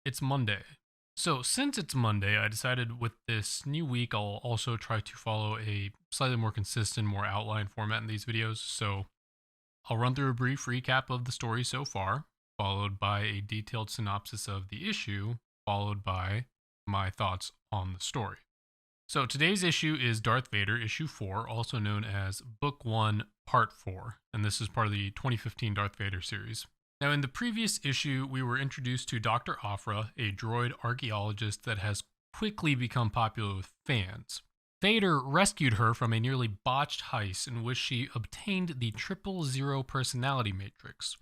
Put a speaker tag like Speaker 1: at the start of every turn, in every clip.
Speaker 1: It's Monday. So, since it's Monday, I decided with this new week, I'll also try to follow a slightly more consistent, more outline format in these videos. So, I'll run through a brief recap of the story so far, followed by a detailed synopsis of the issue, followed by my thoughts on the story. So, today's issue is Darth Vader, issue 4, also known as Book 1, Part 4. And this is part of the 2015 Darth Vader series. Now, in the previous issue, we were introduced to Dr. Afra, a droid archaeologist that has quickly become popular with fans. Vader rescued her from a nearly botched heist in which she obtained the 000 personality matrix.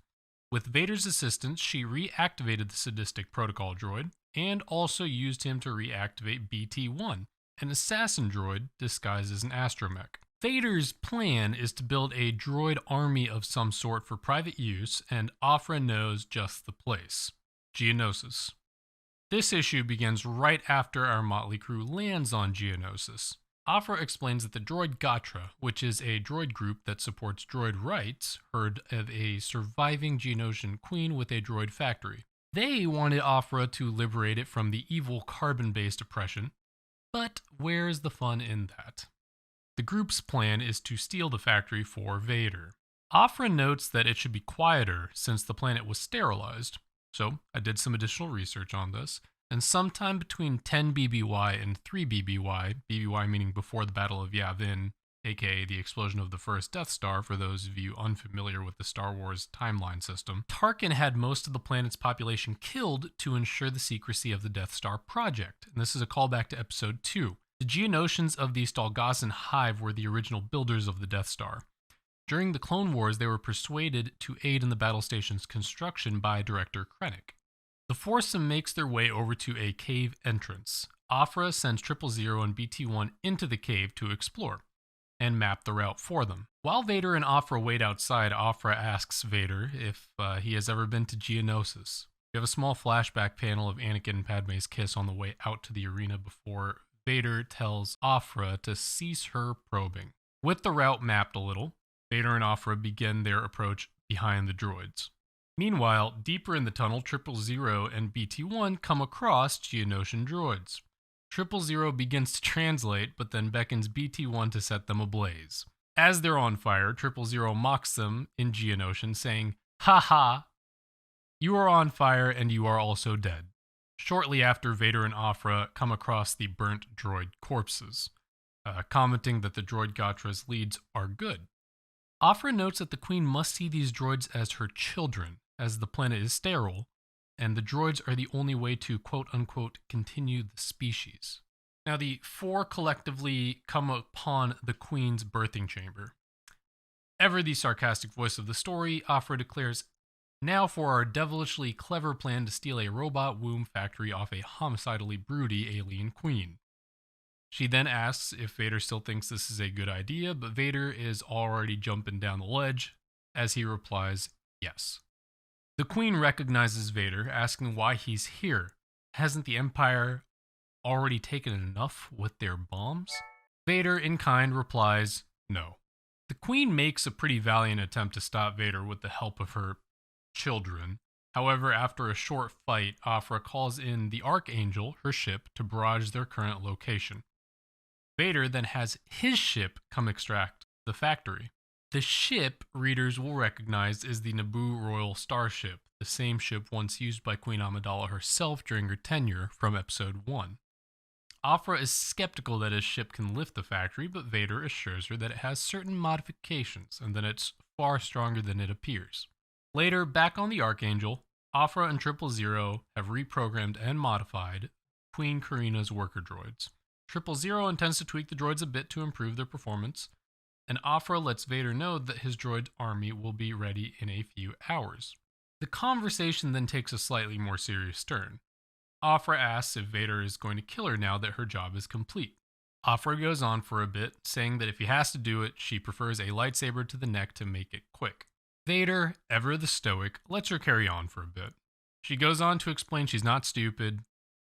Speaker 1: With Vader's assistance, she reactivated the sadistic protocol droid and also used him to reactivate BT-1, an assassin droid disguised as an astromech. Vader's plan is to build a droid army of some sort for private use, and Afra knows just the place: Geonosis. This issue begins right after our motley crew lands on Geonosis. Afra explains that the droid Gatra, which is a droid group that supports droid rights, heard of a surviving Geonosian queen with a droid factory. They wanted Afra to liberate it from the evil carbon-based oppression, but where's the fun in that? The group's plan is to steal the factory for Vader. Afra notes that it should be quieter since the planet was sterilized, so I did some additional research on this, and sometime between 10 BBY and 3 BBY, BBY meaning before the Battle of Yavin, aka the explosion of the first Death Star for those of you unfamiliar with the Star Wars timeline system, Tarkin had most of the planet's population killed to ensure the secrecy of the Death Star project, and this is a callback to Episode 2. The Geonosians of the Stalgazan Hive were the original builders of the Death Star. During the Clone Wars, they were persuaded to aid in the battle station's construction by Director Krennic. The foursome makes their way over to a cave entrance. Afra sends 000 and BT-1 into the cave to explore and map the route for them. While Vader and Afra wait outside, Afra asks Vader if he has ever been to Geonosis. We have a small flashback panel of Anakin and Padme's kiss on the way out to the arena before Vader tells Afra to cease her probing. With the route mapped a little, Vader and Afra begin their approach behind the droids. Meanwhile, deeper in the tunnel, 000 and BT-1 come across Geonosian droids. 000 begins to translate, but then beckons BT-1 to set them ablaze. As they're on fire, 000 mocks them in Geonosian, saying, "Ha ha! You are on fire and you are also dead." Shortly after, Vader and Afra come across the burnt droid corpses, commenting that the droid Gatra's leads are good. Afra notes that the Queen must see these droids as her children, as the planet is sterile, and the droids are the only way to quote-unquote continue the species. Now, the four collectively come upon the Queen's birthing chamber. Ever the sarcastic voice of the story, Afra declares, "Now for our devilishly clever plan to steal a robot womb factory off a homicidally broody alien queen." She then asks if Vader still thinks this is a good idea, but Vader is already jumping down the ledge as he replies, yes. The queen recognizes Vader, asking why he's here. Hasn't the Empire already taken enough with their bombs? Vader, in kind, replies, no. The queen makes a pretty valiant attempt to stop Vader with the help of her children. However, after a short fight, Afra calls in the Archangel, her ship, to barrage their current location. Vader then has his ship come extract the factory. The ship, readers will recognize, is the Naboo Royal Starship, the same ship once used by Queen Amidala herself during her tenure from Episode 1. Afra is skeptical that his ship can lift the factory, but Vader assures her that it has certain modifications and that it's far stronger than it appears. Later, back on the Archangel, Afra and 000 have reprogrammed and modified Queen Karina's worker droids. 000 intends to tweak the droids a bit to improve their performance, and Afra lets Vader know that his droid army will be ready in a few hours. The conversation then takes a slightly more serious turn. Afra asks if Vader is going to kill her now that her job is complete. Afra goes on for a bit, saying that if he has to do it, she prefers a lightsaber to the neck to make it quick. Vader, ever the stoic, lets her carry on for a bit. She goes on to explain she's not stupid,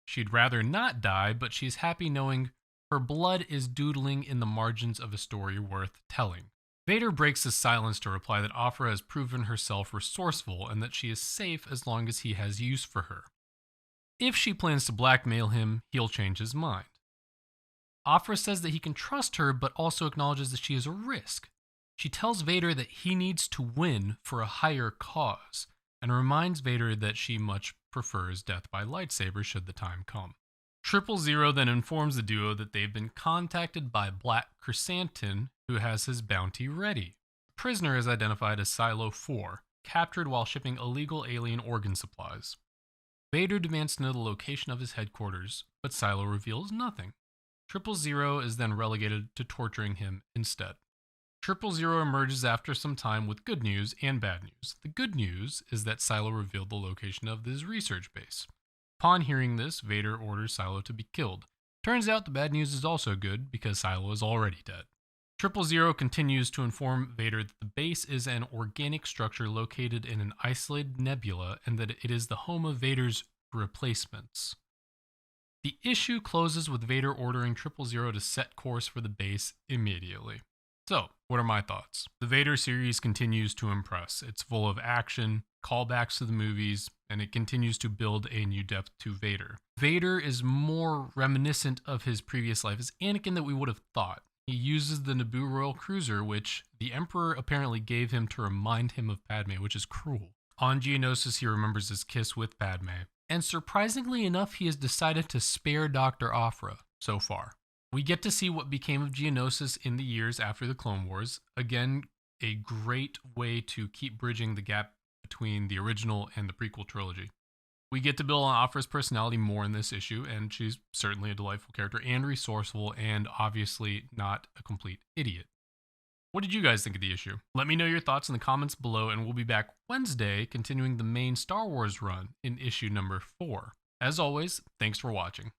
Speaker 1: she'd rather not die, but she's happy knowing her blood is doodling in the margins of a story worth telling. Vader breaks his silence to reply that Afra has proven herself resourceful and that she is safe as long as he has use for her. If she plans to blackmail him, he'll change his mind. Aphra says that he can trust her, but also acknowledges that she is a risk. She tells Vader that he needs to win for a higher cause, and reminds Vader that she much prefers death by lightsaber should the time come. 000 then informs the duo that they've been contacted by Black Chrysanthemum, who has his bounty ready. The prisoner is identified as Silo 4, captured while shipping illegal alien organ supplies. Vader demands to know the location of his headquarters, but Silo reveals nothing. 000 is then relegated to torturing him instead. 000 emerges after some time with good news and bad news. The good news is that Silo revealed the location of his research base. Upon hearing this, Vader orders Silo to be killed. Turns out the bad news is also good because Silo is already dead. 000 continues to inform Vader that the base is an organic structure located in an isolated nebula and that it is the home of Vader's replacements. The issue closes with Vader ordering 000 to set course for the base immediately. So, what are my thoughts? The Vader series continues to impress. It's full of action, callbacks to the movies, and it continues to build a new depth to Vader. Vader is more reminiscent of his previous life as Anakin than we would have thought. He uses the Naboo Royal Cruiser, which the Emperor apparently gave him to remind him of Padme, which is cruel. On Geonosis, he remembers his kiss with Padme. And surprisingly enough, he has decided to spare Dr. Aphra so far. We get to see what became of Geonosis in the years after the Clone Wars. Again, a great way to keep bridging the gap between the original and the prequel trilogy. We get to build on Aphra's personality more in this issue, and she's certainly a delightful character and resourceful and obviously not a complete idiot. What did you guys think of the issue? Let me know your thoughts in the comments below, and we'll be back Wednesday continuing the main Star Wars run in issue number 4. As always, thanks for watching.